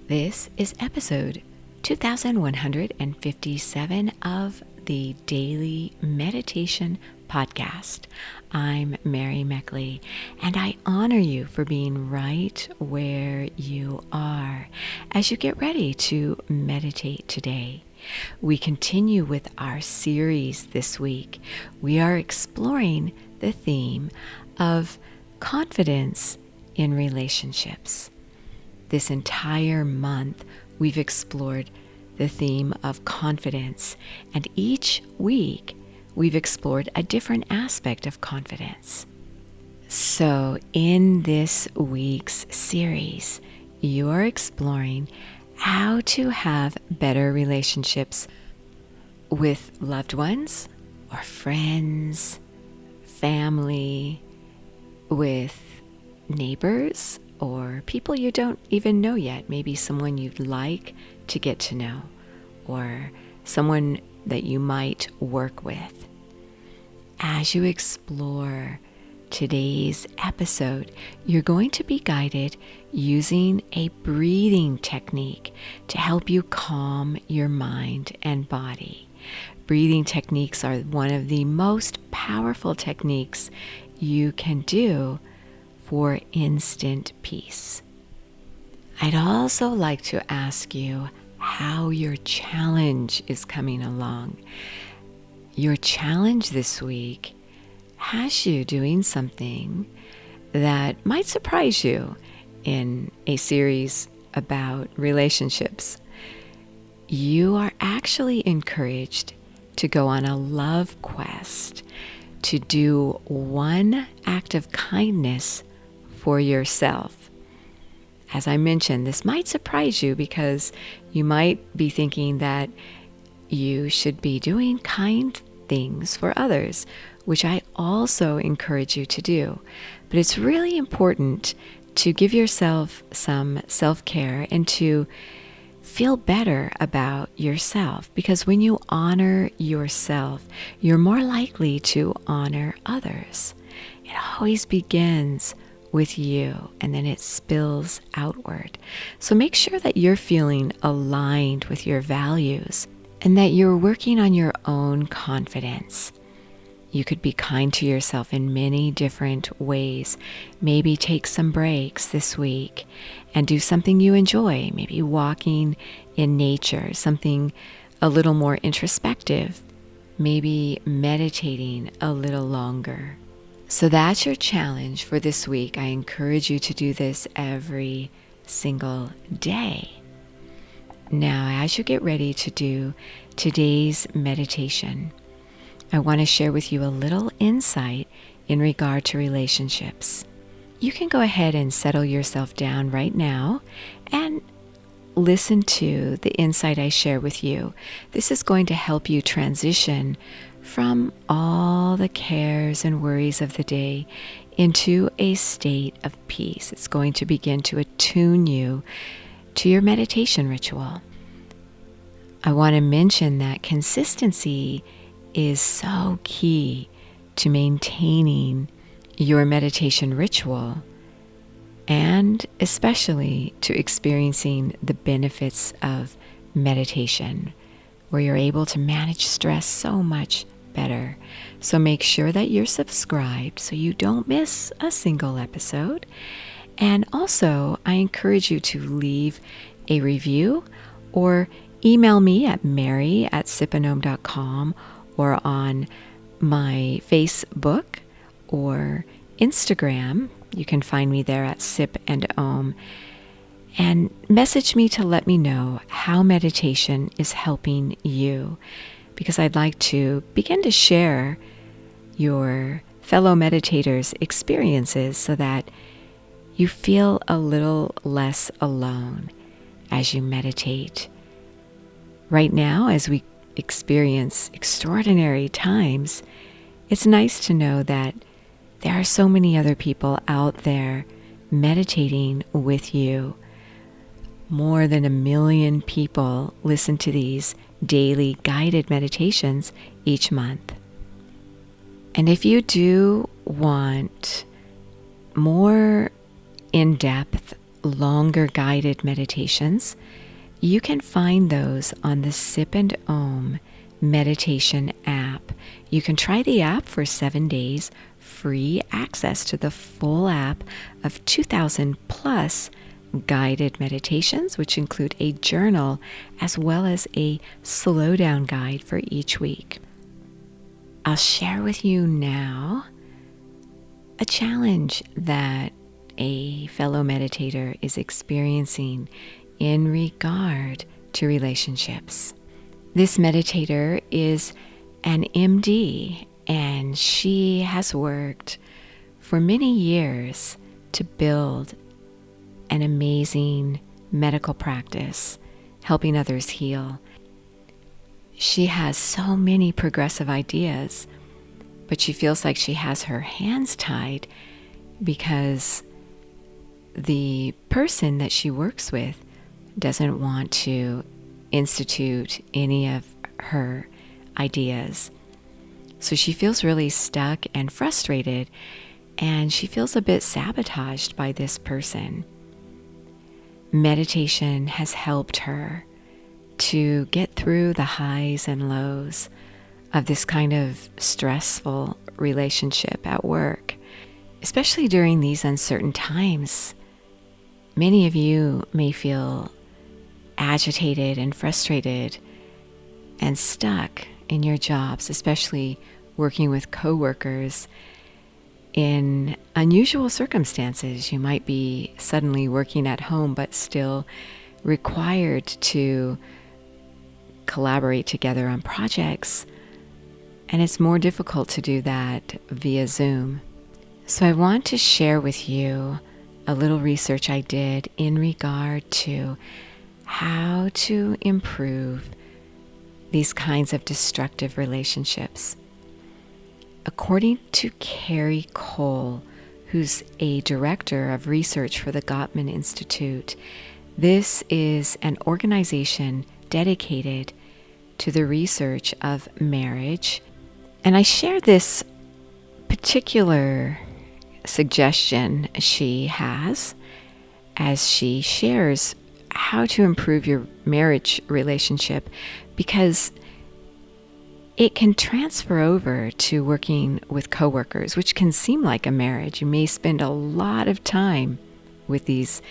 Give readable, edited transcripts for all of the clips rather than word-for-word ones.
This is episode 2157 of the Daily Meditation Podcast. I'm Mary Meckley, and I honor you for being right where you are as you get ready to meditate today. We continue with our series this week. We are exploring the theme of confidence in relationships. This entire month, we've explored the theme of confidence, and each week, we've explored a different aspect of confidence. So, in this week's series, you are exploring how to have better relationships with loved ones or friends, family, with neighbors, or people you don't even know yet, maybe someone you'd like to get to know, or someone that you might work with. As you explore today's episode, you're going to be guided using a breathing technique to help you calm your mind and body. Breathing techniques are one of the most powerful techniques you can do for instant peace. I'd also like to ask you how your challenge is coming along. Your challenge this week has you doing something that might surprise you in a series about relationships. You are actually encouraged to go on a love quest, to do one act of kindness for yourself. As I mentioned, this might surprise you because you might be thinking that you should be doing kind things for others, which I also encourage you to do. But it's really important to give yourself some self-care and to feel better about yourself, because when you honor yourself, you're more likely to honor others. It always begins with you, and then it spills outward. So make sure that you're feeling aligned with your values and that you're working on your own confidence. You could be kind to yourself in many different ways. Maybe take some breaks this week and do something you enjoy, maybe walking in nature, something a little more introspective, maybe meditating a little longer. So that's your challenge for this week. I encourage you to do this every single day. Now, as you get ready to do today's meditation, I want to share with you a little insight in regard to relationships. You can go ahead and settle yourself down right now and listen to the insight I share with you. This is going to help you transition from all the cares and worries of the day into a state of peace. It's going to begin to attune you to your meditation ritual. I want to mention that consistency is so key to maintaining your meditation ritual and especially to experiencing the benefits of meditation, where you're able to manage stress so much better. So make sure that you're subscribed so you don't miss a single episode. And also, I encourage you to leave a review or email me at mary@sipanome.com or on my Facebook or Instagram. You can find me there at Sip and Om. And message me to let me know how meditation is helping you, because I'd like to begin to share your fellow meditators' experiences so that you feel a little less alone as you meditate. Right now, as we experience extraordinary times, it's nice to know that there are so many other people out there meditating with you. More than 1 million people listen to these daily guided meditations each month. And if you do want more in-depth longer guided meditations, you can find those on the Sip and Om meditation app. You can try the app for 7 days, free access to the full app of 2,000 plus guided meditations, which include a journal as well as a slow down guide for each week. I'll share with you now a challenge that a fellow meditator is experiencing in regard to relationships. This meditator is an MD, and she has worked for many years to build an amazing medical practice, helping others heal. She has so many progressive ideas, but she feels like she has her hands tied because the person that she works with doesn't want to institute any of her ideas. So she feels really stuck and frustrated, and she feels a bit sabotaged by this person. Meditation has helped her to get through the highs and lows of this kind of stressful relationship at work, especially during these uncertain times. Many of you may feel agitated and frustrated and stuck in your jobs, especially working with coworkers in unusual circumstances. You might be suddenly working at home, but still required to collaborate together on projects. And it's more difficult to do that via Zoom. So I want to share with you a little research I did in regard to how to improve these kinds of destructive relationships. According to Carrie Cole, who's a director of research for the Gottman Institute, this is an organization dedicated to the research of marriage. And I share this particular suggestion she has as she shares how to improve your marriage relationship, because it can transfer over to working with coworkers, which can seem like a marriage. You may spend a lot of time with these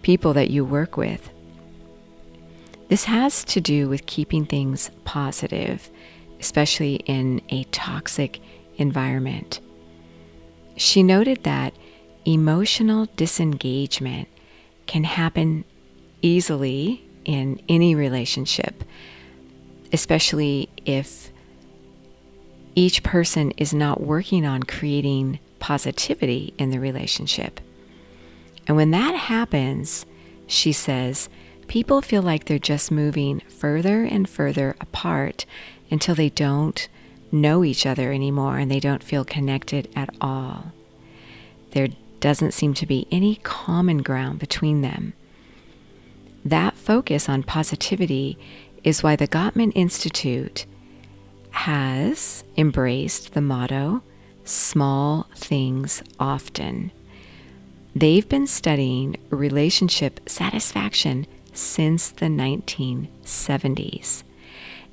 people that you work with. This has to do with keeping things positive, especially in a toxic environment. She noted that emotional disengagement can happen easily in any relationship, especially if each person is not working on creating positivity in the relationship. And when that happens, she says, people feel like they're just moving further and further apart until they don't know each other anymore and they don't feel connected at all. There doesn't seem to be any common ground between them. That focus on positivity is why the Gottman Institute has embraced the motto, small things often. They've been studying relationship satisfaction since the 1970s.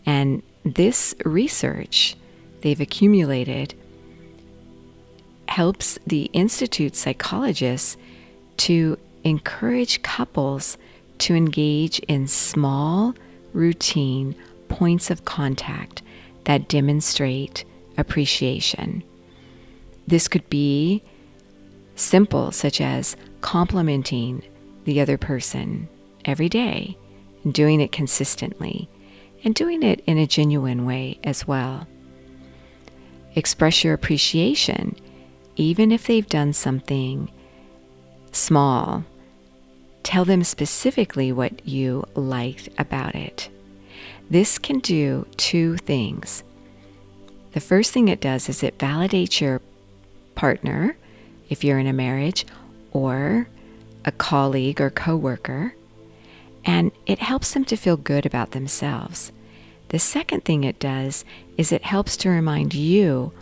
And this research they've accumulated helps the Institute psychologists to encourage couples to engage in small, routine points of contact that demonstrate appreciation. This could be simple, such as complimenting the other person every day, and doing it consistently, and doing it in a genuine way as well. Express your appreciation, even if they've done something small. Tell them specifically what you liked about it. This can do two things. The first thing it does is it validates your partner, if you're in a marriage, or a colleague or coworker, and it helps them to feel good about themselves. The second thing it does is it helps to remind you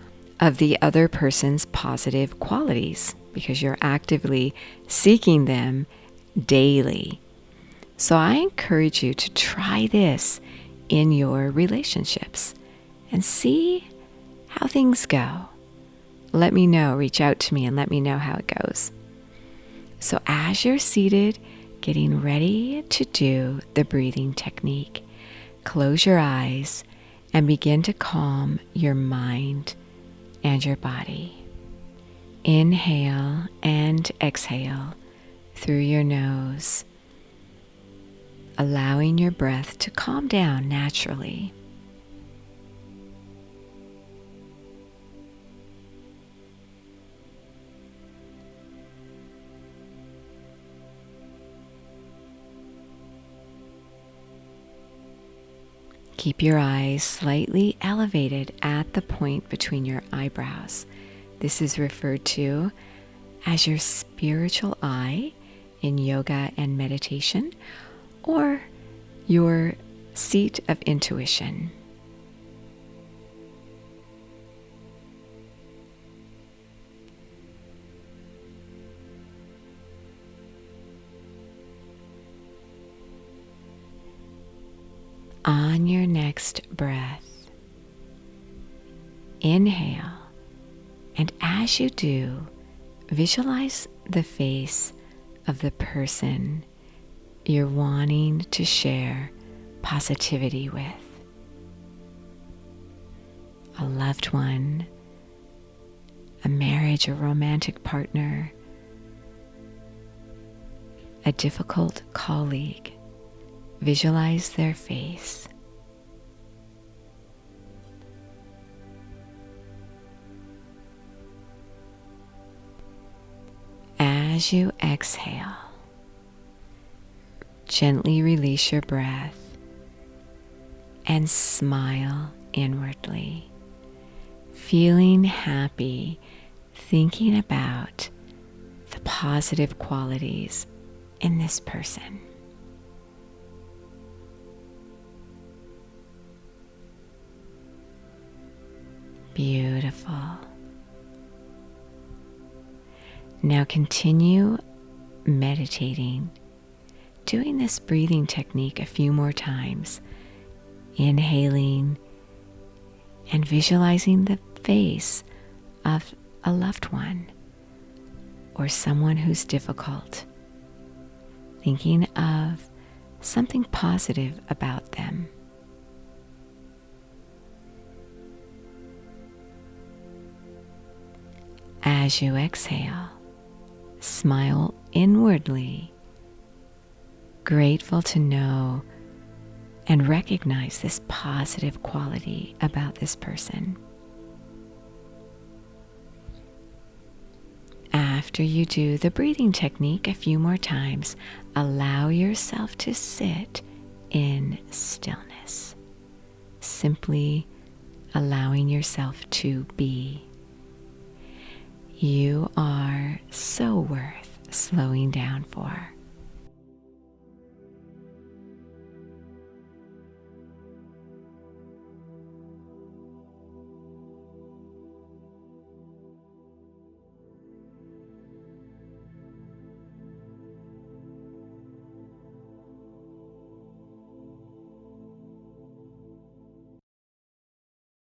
of the other person's positive qualities, because you're actively seeking them daily. So I encourage you to try this in your relationships and see how things go. Let me know, reach out to me and let me know how it goes. So as you're seated, getting ready to do the breathing technique, close your eyes and begin to calm your mind and your body. Inhale and exhale through your nose, allowing your breath to calm down naturally. Keep your eyes slightly elevated at the point between your eyebrows. This is referred to as your spiritual eye in yoga and meditation, or your seat of intuition. On your next breath, inhale, and as you do, visualize the face of the person you're wanting to share positivity with. A loved one, a marriage or romantic partner, a difficult colleague. Visualize their face. As you exhale, gently release your breath and smile inwardly, feeling happy, thinking about the positive qualities in this person. Beautiful. Now continue meditating, doing this breathing technique a few more times, inhaling and visualizing the face of a loved one or someone who's difficult, thinking of something positive about them. As you exhale, smile inwardly, grateful to know and recognize this positive quality about this person. After you do the breathing technique a few more times, allow yourself to sit in stillness, simply allowing yourself to be. You are so worth slowing down for.